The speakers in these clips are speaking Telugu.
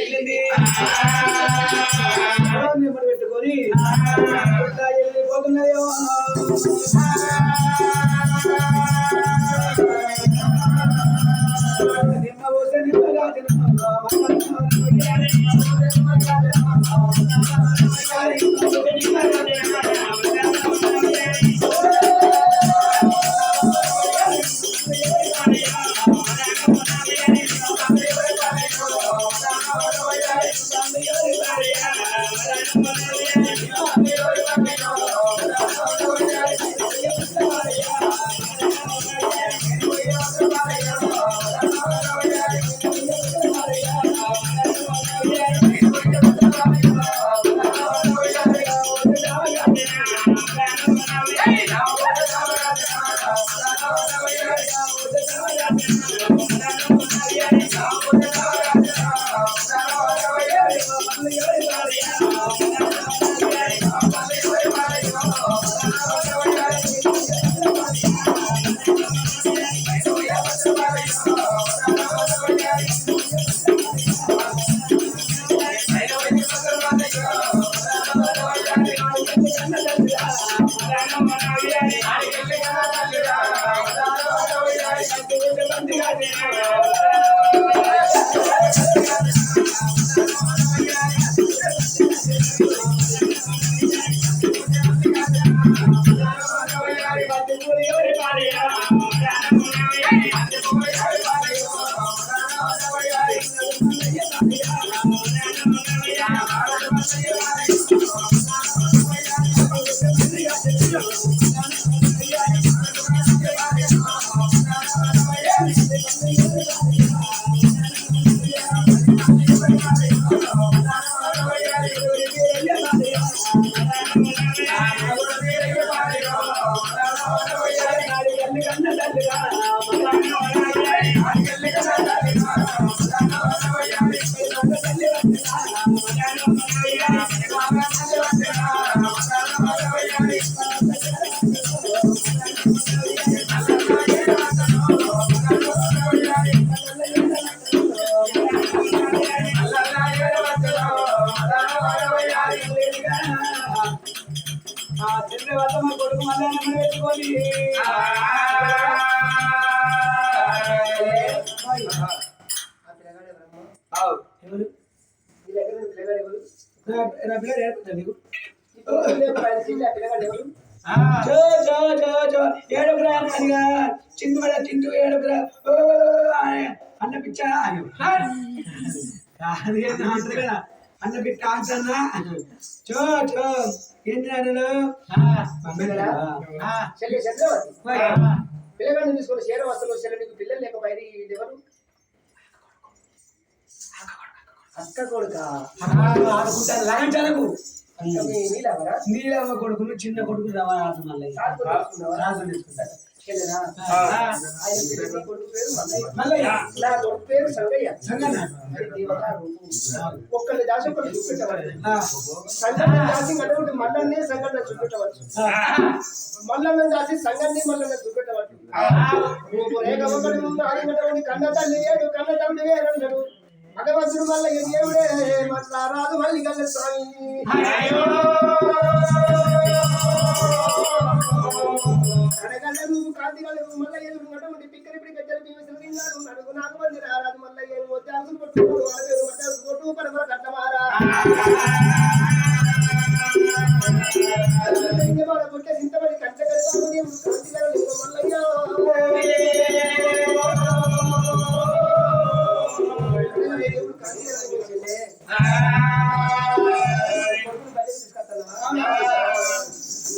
వెళ్ళింది పెట్టుకొని వెళ్ళిపోతున్నాయో నిమ్మ పోతే నిమ్మగా చింటూ ఏడుగురా అన్న పిచ్చ అన్న పిట్ట ఆంటన్నా చో చో ఏంటి పిల్లగాడిని తీసుకొని చేర వస్తువులు వచ్చారు నీకు పిల్లలు లేకపోయి ఎవరు అక్క కొడుక ఆడుకుంటారు లగంచాలకు నీలమ్మ కొడుకును చిన్న కొడుకు రావాలి పేరు సంగయ్య ఒక్కరి దాసి ఒకటి చూపెట్టవచ్చు సంఘటన దాసి అటువంటి మల్లన్నే సంఘటన చూపెట్టవచ్చు మల్లన్న దాసి సంఘటన మల్లన్న చూపెట్టవచ్చు కన్న తల్లి ఏడు కన్న తల్లి వేరన్నాడు భగవంతుడు మల్ల దేవుడే మళ్ళా రాదు మళ్ళీ కల్ల స్వామి కనగల్ల నువ్వు కాంతి కల మల్ల ఎదురు నటువంటి పిక్కరి పిడి గజ్జల భీమసలు విన్నాడు నడుగు నాకు మంది రారాదు మల్ల ఏడు వచ్చి అసులు పట్టుకోడు అలవేరు మధ్య కొట్టు పరపర కట్టమారా ఇంకేవాడ పుట్టే సింతబడి కట్ట కలిపాము దేవుడు కాంతి కల మల్లయ్యో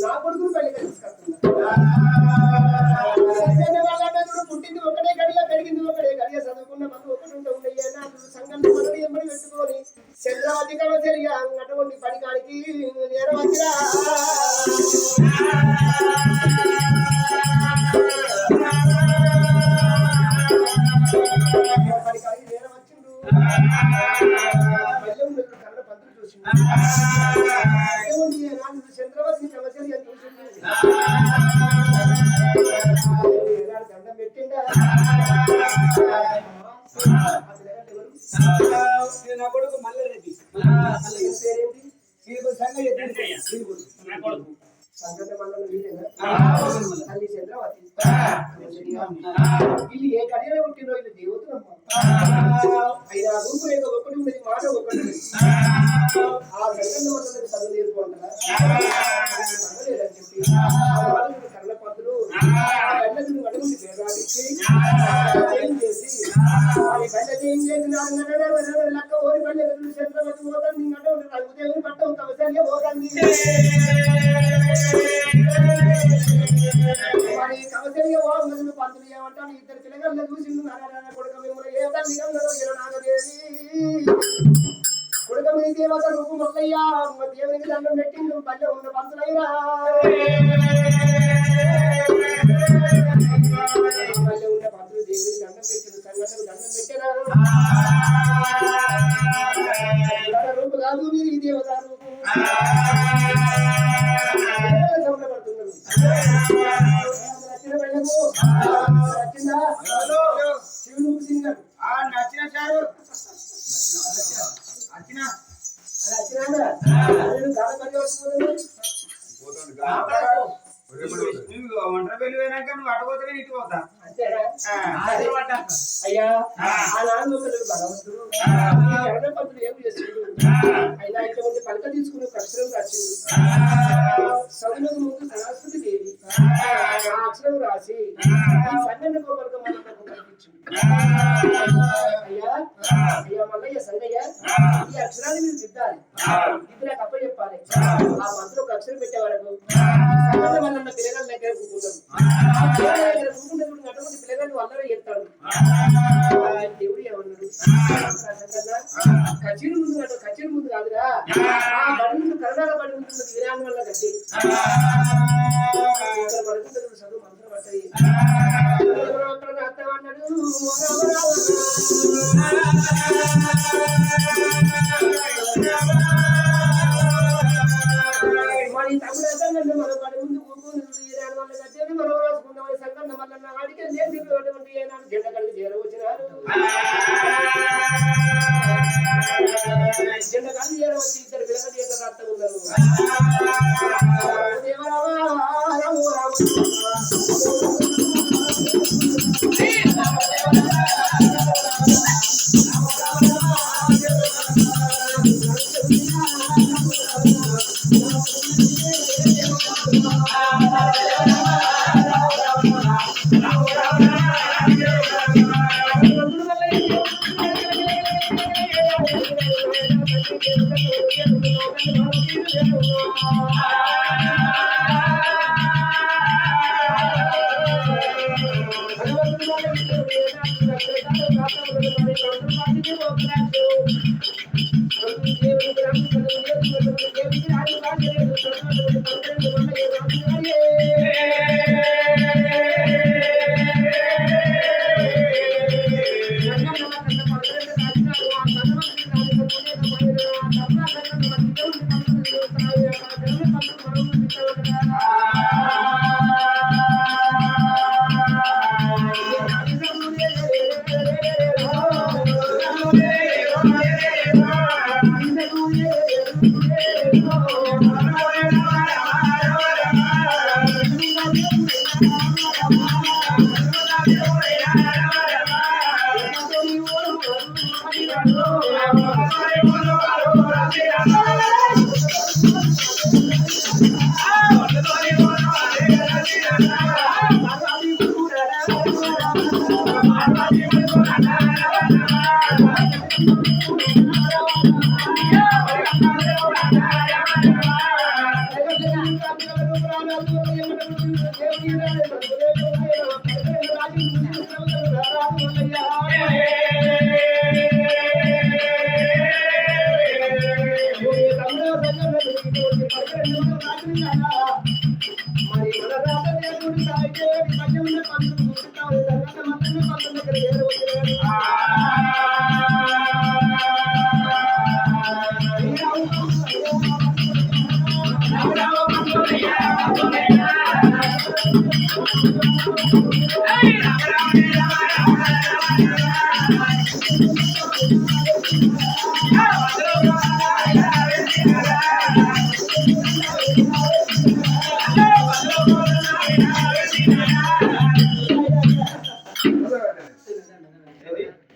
నా కొడుకును పెళ్లి తీసుకొస్తున్నా పుట్టింది ఒకటే గడియ పెరిగింది ఒకటే గడియ చదువుకున్న మనం ఒకటి ఉండయ్యా నాకు సంఘం మొదటి ఎంబడి పెట్టుకొని చంద్రవతి కవచరిగా అటువంటి పడికాడికి నేను వచ్చిరా పడికాడికి నేను వచ్చిండు కన్నడ పంతులు చూసిండు చంద్రవతి కవచరిగా చూసిండు దండం పెట్టిండా కొడుకు మల్లారెడ్డి. పేరేంటి? వీడు సంగయ్య వీడు నా కొడుకు సంగతి మల్లన్న వీడేనా? తల్లి చంద్రవతి. వీళ్ళు ఏ కడియలో పుట్టినో వీళ్ళు దేవతలమ్మ. అయినా రూపు లేక ఒకటి ఉన్నది, మాట ఒకటి ఉన్నది. ఆ సంగతి వల్ల చదువు నేర్చుకుంటారా చదవలేదని చెప్పి కర్ణ పంతులు బండకు అడుగుంది పేరాడిచ్చి ఏం చేసి బండకి ఏం చేసి లక్క ఓరి బండ చంద్రవతి పోతాను నీ అటు రఘుదేవుని పట్టం కవసంగా పోతాను. మరి కవసరిగా బాగుంది పంతులు ఏమంటాను, ఇద్దరు పిల్లగాళ్ళు చూసి కొడుక మిమ్మల్ని ఏ తల్లి నాగదేవి కొడుక మీ దేవత రూపు మల్లయ్యా దేవునికి దండం పెట్టిండు పల్లె ఉన్న పంతులయ్యా పల్లె ఉన్న పంతులు దేవునికి దండం పెట్టిండు సంఘటనకు దండం పెట్టినా రూపు కాదు మీరు ఈ దేవత రూపు సంబరపడుతున్నారు. వచ్చిందా శివుడు సింగర్ నచ్చిన సారు ఒంటరి వెళ్ళి పోయినాక నువ్వు అటుపోతే ఇటు పోతా. అయ్యా ఆ నాన్న భగవంతుడు పంతులు ఏం చేస్తుండు అయినా ఇటువంటి పలక తీసుకుని అక్షరం రాసిండు. చదువులకు ముందు సరస్వతి దేవి ఆ అక్షరం రాసి సన్నెండు పలక మనకు కల్పించింది. అయ్యా అయ్యా మల్లయ్య సంగయ్య ఈ అక్షరాన్ని మీరు దిద్దాలి, ఇది నాకు అప్ప చెప్పాలి. ఆ మంత్రం ఒక అక్షరం పెట్టే వరకు మల్లన్న పిల్లగాళ్ళ దగ్గర కూర్చుంటాం. దగ్గర కూర్చుంటే అటువంటి పిల్లగాళ్ళు అందరూ చెప్తాడు. దేవుడు ఏమన్నాడు, కచేరి ముందు కాదురా ఆ బడి ముందు కరడాల బడి ఉంటుంది విరాణం వల్ల కట్టి పడుకుంటాడు చదువు మంత్రం పట్టది. అత్తమన్నాడు మరి తమ్ముడు అతను మన పడి ముందు కూర్చుని విరాణం వల్ల కట్టేది మనం రాసుకుంటామని సంకన్న మళ్ళీ ఆడికే నేను చెప్పేటువంటి ఏనాడు జెండ కలిగి చేరవచ్చినారు. జెండ కలిగి చేరవచ్చి ఇద్దరు పిల్లలు చేత రాస్తా ఉన్నారు.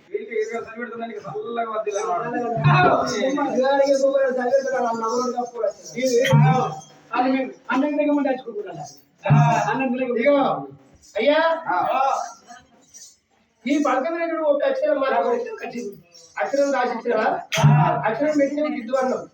వీడికి ఇరవై సార్లు పెడుతుందానికి చల్లగా వద్దులే ఇదిగో, అయ్యా ఈ పలకం దగ్గర ఒక అక్షరం అక్షరం రాసిచ్చినవా అక్షరం పెట్టిన గిద్దు అన్నావు